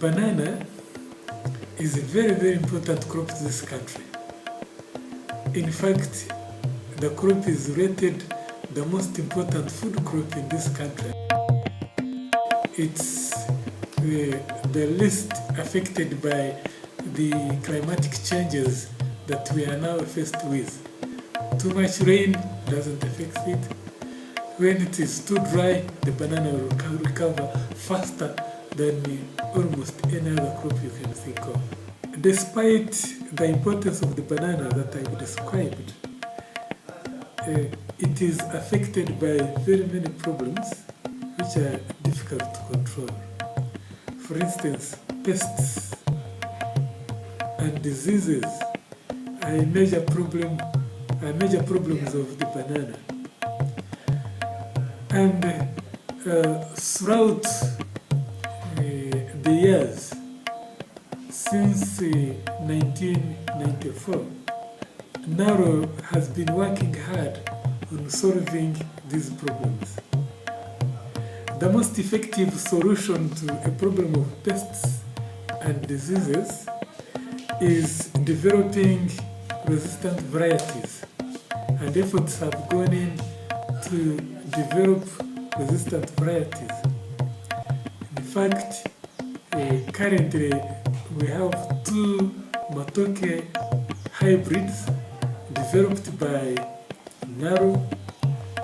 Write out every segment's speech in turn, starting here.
banana is a very, very important crop to this country. In fact, the crop is rated the most important food crop in this country. It's the least affected by the climatic changes that we are now faced with. Too much rain doesn't affect it. When it is too dry, the banana will recover faster than almost any other crop you can think of. Despite the importance of the banana that I've described, it is affected by very many problems which are difficult to control. For instance, pests and diseases are major problems of the banana. And throughout the years, since 1994, NARO has been working hard on solving these problems. The most effective solution to a problem of pests and diseases is developing resistant varieties, and efforts have gone in to develop resistant varieties. In fact, currently we have 2 matoke hybrids developed by NARO,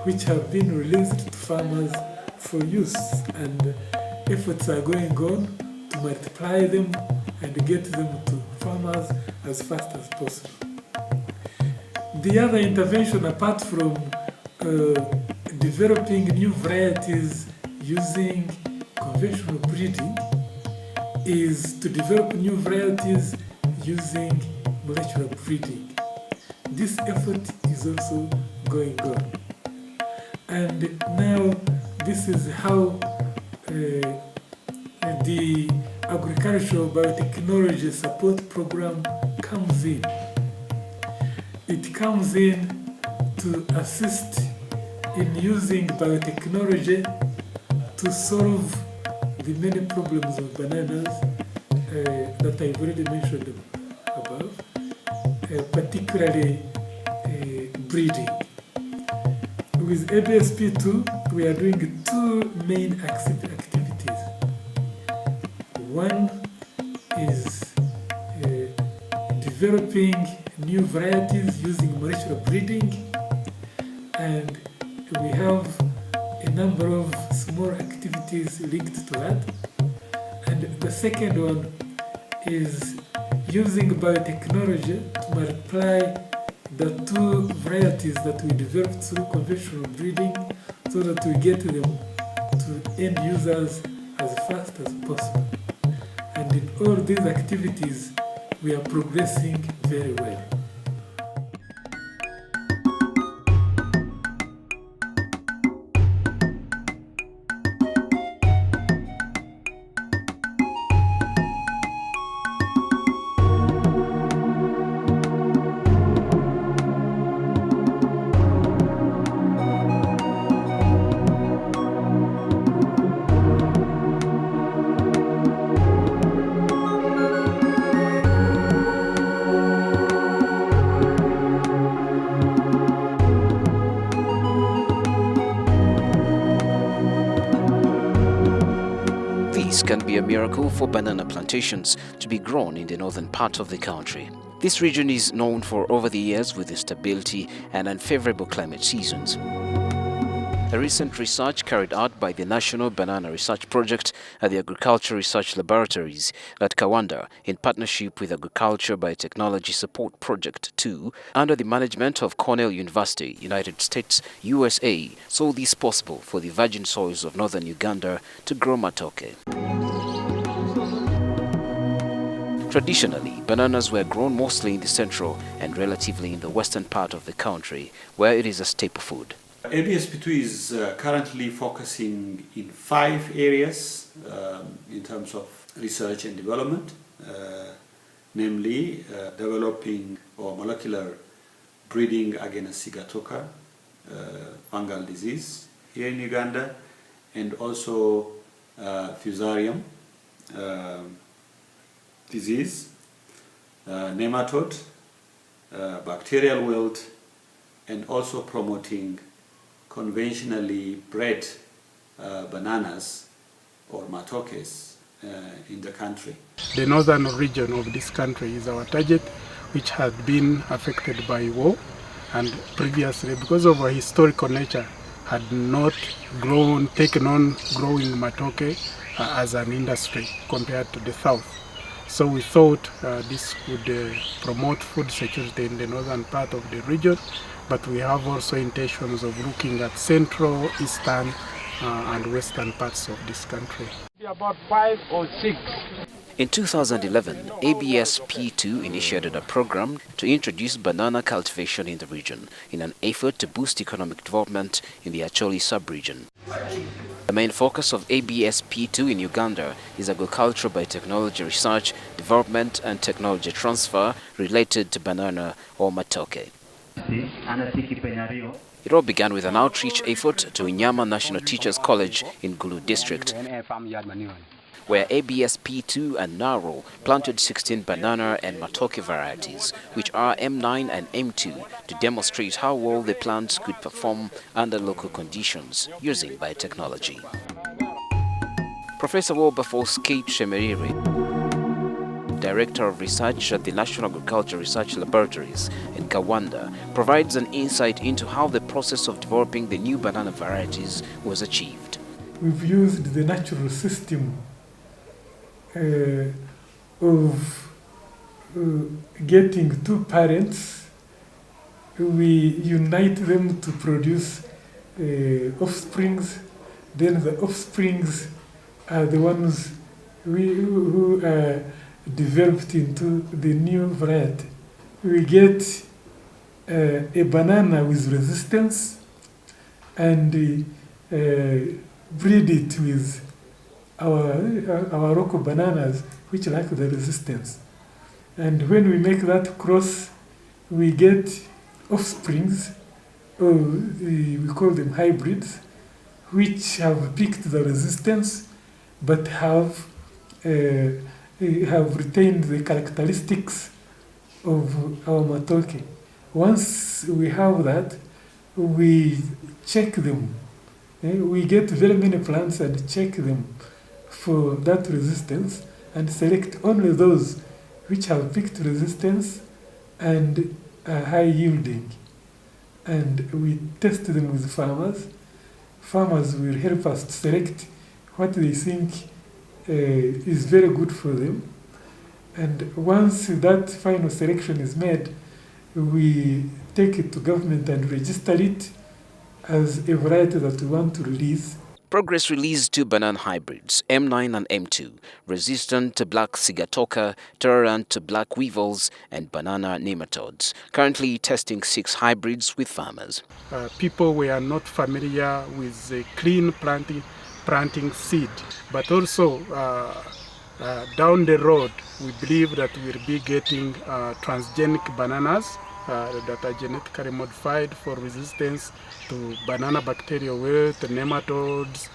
which have been released to farmers for use, and efforts are going on to multiply them and get them to farmers as fast as possible. The other intervention, apart from developing new varieties using conventional breeding, is to develop new varieties using molecular breeding. This effort is also going on. And now this is how the Agricultural Biotechnology Support Program comes in. It comes in to assist in using biotechnology to solve the many problems of bananas that I've already mentioned above, particularly breeding. With ABSP2, we are doing 2 main activities. One is developing new varieties using molecular breeding, and we have a number of small activities linked to that. And the second one is using biotechnology to multiply the 2 varieties that we developed through conventional breeding so that we get them to end users as fast as possible. And in all these activities, we are progressing very well. This can be a miracle for banana plantations to be grown in the northern part of the country. This region is known for over the years with instability and unfavorable climate seasons. A recent research carried out by the National Banana Research Project at the Agriculture Research Laboratories at Kawanda in partnership with Agriculture Biotechnology Support Project 2 under the management of Cornell University, United States, USA, saw this possible for the virgin soils of northern Uganda to grow matoke. Traditionally, bananas were grown mostly in the central and relatively in the western part of the country, where it is a staple food. ABSP2 is currently focusing in 5 areas in terms of research and development, namely developing or molecular breeding against sigatoka, fungal disease here in Uganda, and also fusarium, disease, nematode, bacterial wilt, and also promoting conventionally bred bananas or matokes in the country. The northern region of this country is our target, which has been affected by war, and previously, because of our historical nature, had not taken on growing matoke as an industry compared to the south. So we thought this would promote food security in the northern part of the region, but we have also intentions of looking at central, eastern, and western parts of this country. About 5 or 6. In 2011, ABSP11 initiated a program to introduce banana cultivation in the region in an effort to boost economic development in the Acholi sub-region. The main focus of ABSP11 in Uganda is agricultural biotechnology research, development and technology transfer related to banana or matoke. It all began with an outreach effort to Inyama National Teachers College in Gulu district, where ABSP11 and Naro planted 16 banana and matoke varieties, which are M9 and M2, to demonstrate how well the plants could perform under local conditions using biotechnology. Professor Wilberforce Kate Shemeriri, Director of Research at the National Agriculture Research Laboratories in Kawanda, provides an insight into how the process of developing the new banana varieties was achieved. We've used the natural system of getting two parents. We unite them to produce offsprings. Then the offsprings are the ones who are developed into the new variety. We get a banana with resistance and breed it with our local bananas, which lack the resistance. And when we make that cross, we get offsprings, or we call them hybrids, which have picked the resistance but have retained the characteristics of our matoke. Once we have that, we check them. We get very many plants and check them for that resistance and select only those which have picked resistance and are high yielding. And we test them with farmers. Farmers will help us to select what they think is very good for them. And once that final selection is made, we take it to government and register it as a variety that we want to release. Progress released 2 banana hybrids, M9 and M2, resistant to black sigatoka, tolerant to black weevils, and banana nematodes. Currently testing 6 hybrids with farmers. People were not familiar with the clean planting seed, but also down the road we believe that we'll be getting transgenic bananas that are genetically modified for resistance to banana bacterial wilt, nematodes,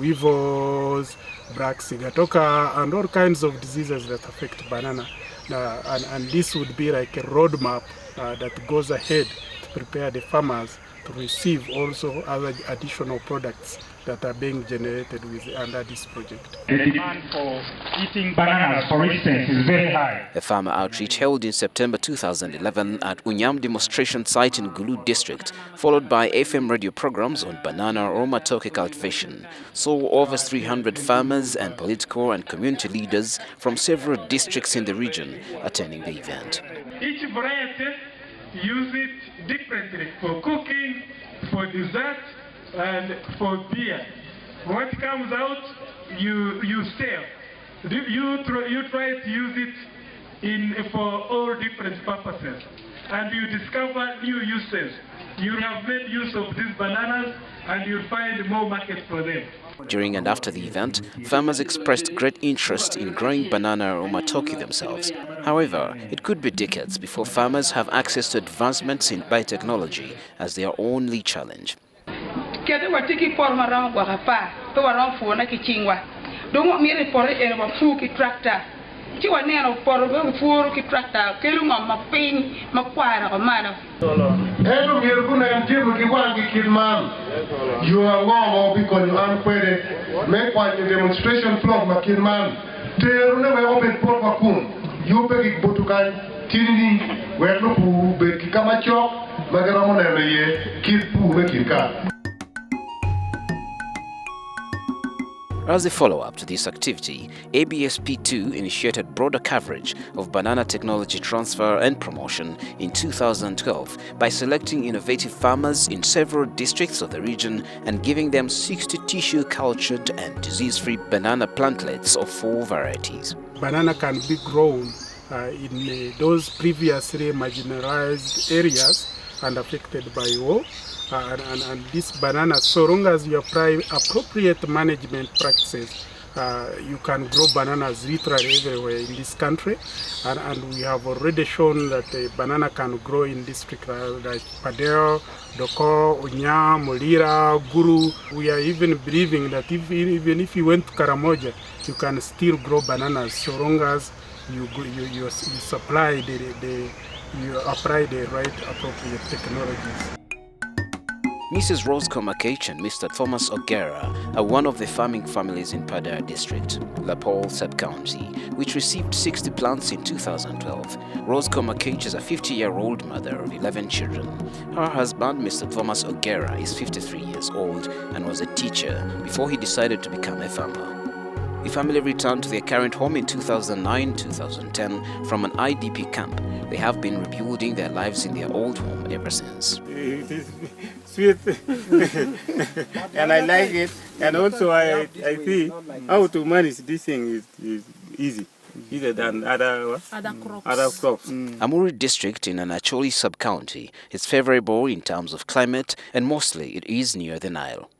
weevils, black sigatoka, and all kinds of diseases that affect banana. And this would be like a roadmap that goes ahead to prepare the farmers to receive also other additional products that are being generated under this project. The demand for eating bananas, for instance, is very high. A farmer outreach held in September 2011 at Unyam demonstration site in Gulu district, followed by FM radio programs on banana or matoke cultivation, saw over 300 farmers and political and community leaders from several districts in the region attending the event. Each variety use it differently for cooking, for dessert, and for beer. What comes out, you sell. You try to use it for all different purposes, and you discover new uses. You have made use of these bananas, and you'll find more market for them. During and after the event, farmers expressed great interest in growing banana or matoke themselves. However, it could be decades before farmers have access to advancements in biotechnology as their only challenge. Chiwa neno poro be furu ki tractor kelu ngom ma ping ma kwara ko mana. Endo ngir kuna mtibu ki wangi kidman. You are ngomo because you are kwede make one demonstration floor ma kidman. Teru ne we open port makum. You pe ki botukan tindi we no pu be ki kama chok magara mo ne ye kid pu be kidka. As a follow-up to this activity, ABSP2 initiated broader coverage of banana technology transfer and promotion in 2012 by selecting innovative farmers in several districts of the region and giving them 60 tissue-cultured and disease-free banana plantlets of 4 varieties. Banana can be grown in those previously marginalized areas and affected by war. And this banana, so long as you apply appropriate management practices, you can grow bananas literally everywhere in this country. And we have already shown that the banana can grow in districts like Padeo, Doko, Onya, Molira, Guru. We are even believing that even if you went to Karamoja, you can still grow bananas so long as you apply the right appropriate technologies. Mrs. Rose Komakech and Mr. Thomas Ogera are one of the farming families in Padea District, Lapole Sub-County, which received 60 plants in 2012. Rose Komakech is a 50-year-old mother of 11 children. Her husband, Mr. Thomas Ogera, is 53 years old and was a teacher before he decided to become a farmer. The family returned to their current home in 2009-2010 from an IDP camp. They have been rebuilding their lives in their old home ever since. It is sweet and I like it, and also I see how to manage this thing is easy. Easier than other crops. Amuri district in Anacholi sub-county is favorable in terms of climate, and mostly it is near the Nile.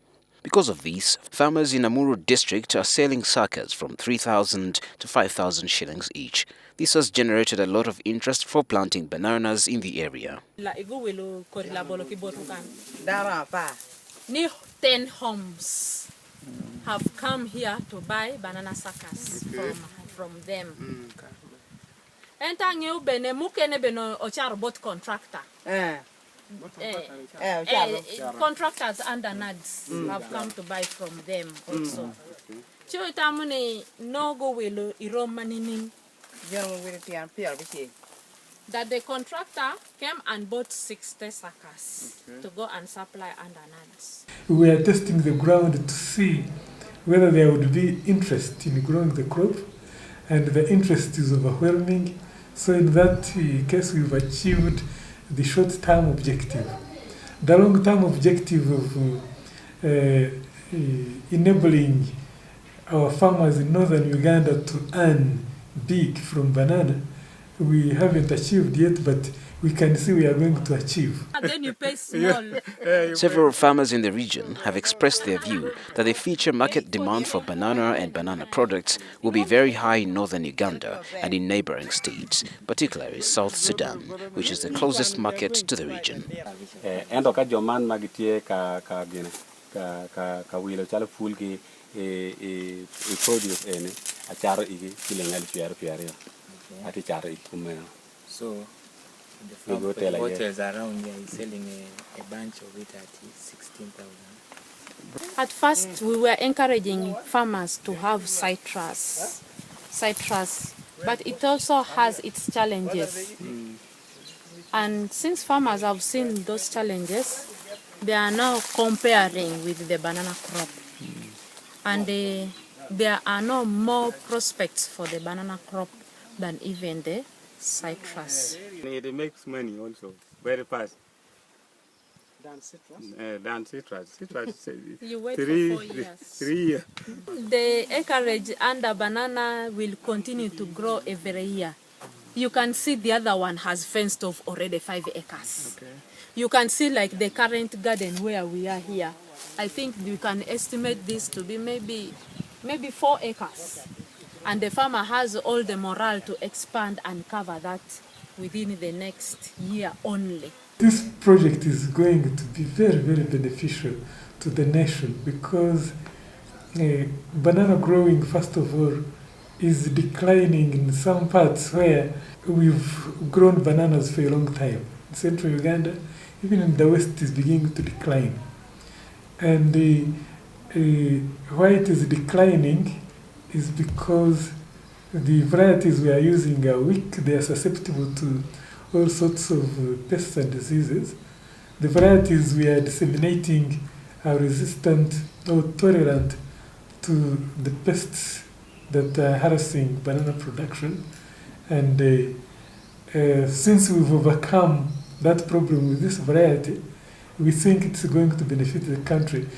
Because of this, farmers in Amuru district are selling suckers from 3,000 to 5,000 shillings each. This has generated a lot of interest for planting bananas in the area. 10 homes have come here to buy banana suckers from them. Entang you bene mukene beno ochar bot contractor. Contractors under NADS have come to buy from them also. So itamune no go welo iromanining. That the contractor came and bought 60 suckers to go and supply under NADS. We are testing the ground to see whether there would be interest in growing the crop, and the interest is overwhelming. So in that case, we've achieved the short-term objective. The long-term objective of enabling our farmers in northern Uganda to earn big from banana, we haven't achieved yet, but we can see we are going to achieve. And then you pay small. Several farmers in the region have expressed their view that the future market demand for banana and banana products will be very high in northern Uganda and in neighboring states, particularly South Sudan, which is the closest market to the region. So the hotels around here is selling a bunch of it at 16,000. At first, we were encouraging farmers to have citrus, but it also has its challenges. And since farmers have seen those challenges, they are now comparing with the banana crop. And there are no more prospects for the banana crop than even the citrus. It makes money also very fast. Than citrus. You wait for 4 years. 3 years. The acreage under banana will continue to grow every year. You can see the other one has fenced off already 5 acres. Okay. You can see like the current garden where we are here. I think you can estimate this to be maybe 4 acres. And the farmer has all the morale to expand and cover that within the next year only. This project is going to be very, very beneficial to the nation because banana growing, first of all, is declining in some parts where we've grown bananas for a long time. In central Uganda, even in the west, is beginning to decline. And why it is declining is because the varieties we are using are weak. They are susceptible to all sorts of pests and diseases. The varieties we are disseminating are resistant or tolerant to the pests that are harassing banana production. And since we've overcome that problem with this variety, we think it's going to benefit the country.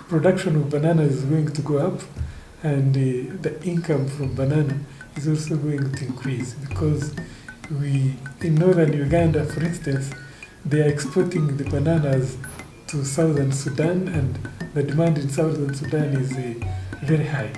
Production of banana is going to go up, and the income from banana is also going to increase, because in northern Uganda, for instance, they are exporting the bananas to southern Sudan, and the demand in southern Sudan is very high.